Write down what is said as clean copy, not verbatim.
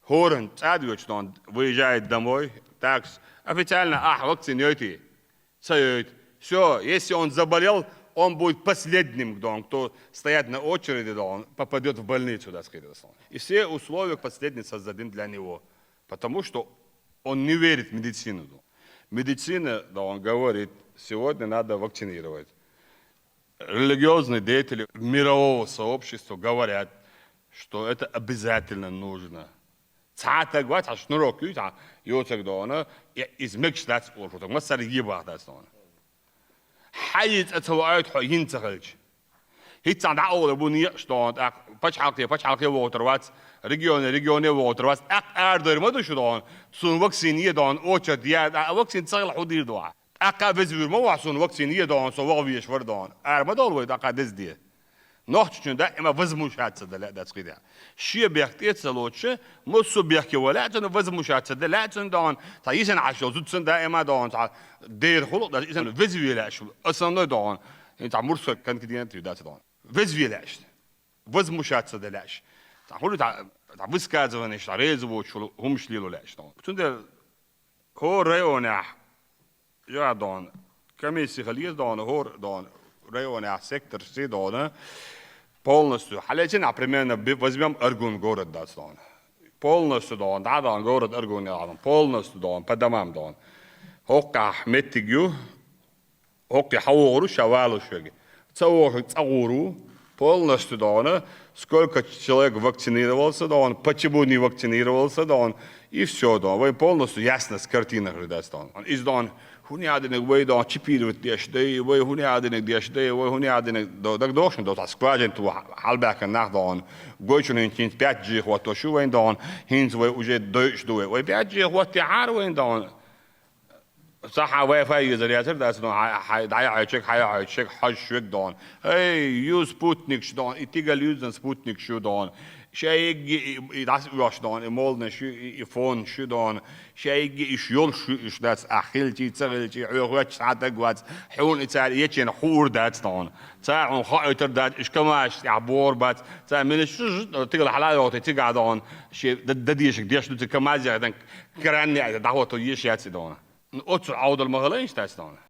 Хорен, он выезжает домой, так, официально, вакцинируйте, все, если он заболел, он будет последним, кто стоит на очереди, он попадет в больницу, да, скорее всего. И все условия последние создадим для него, потому что он не верит в медицину. Медицина, да, он говорит, сегодня надо вакцинировать. Религиозные деятели мирового сообщества говорят, что это обязательно нужно. Цаатагват, шнурокю, йоцагдона, измекшлац урфуток, масар ебахдастон. Хайт атваат хойинцахалч. Hit aan de oude boer stond, pas waterwat, regione waterwat, aardig, maar dus dan, zo'n vaccin dan, oortje, ja, vaccin zal goed hier doen. Visuur, maar zo'n vaccin dan, zo wel wie is voor dan. Maar dan wordt dat dit die. Nog dat, maar возмущаться dat schiet. Шie бехтет залоче, мусу бехке валятен, возмущаться делятен dan, та изен ашо, зутсен да, ема dan, та дер холод, dat is een visuele ашо, основной dan, en та мурска конкретно dat dan. Взвеляешь, возмущаться деляешь. Высказывание, что резву, что умшлилу ляешь. Тунде хор районе, я дон, комиссия хализ дон, хор дон, районе сектор все дон, полностью. Халечен, примерно, возьмем Аргун город дон. Полностью дон, да дон, город Аргун, полностью дон, по домам дон. Хокка меттигю, хокка хауру, шавалу шеги. Цауру, полностью, да, сколько человек вакцинировался, да, почему не вакцинировался, да, и все, да, вы полностью ясно с картинок, да, из да, хуниадиnek, вы, да, чипируют дешды, вы хуниадиnek дешды, вы хуниадиnek, да, так должен, да, скважин ту halbeken nacht, да, гойчун in 5G, вот то шуэн, да, хинз вы уже дойчдуэ, вы 5G, вот те харвэн, да, صح واي فاي زرياتر ده اسمه هيعيشك حشوك دون اي يو سبوتنيك شدون اتيجال يوزن سبوتنيك شو دون شيء das was دون مولنا شو يفون شو دون شيء يشيل شو ايش das اخيلتي تسغلتي عيوغات ساعتك وات حون اتسال يتشن خور دات دون ساعون خايتر دات ايش كماش عبور بات ساع من شو تيجي حلاوه تيجي دون شيء دديش ديش كماز يعني كراني دعوته يشيات دون. Otsu ouder mag alleen staan.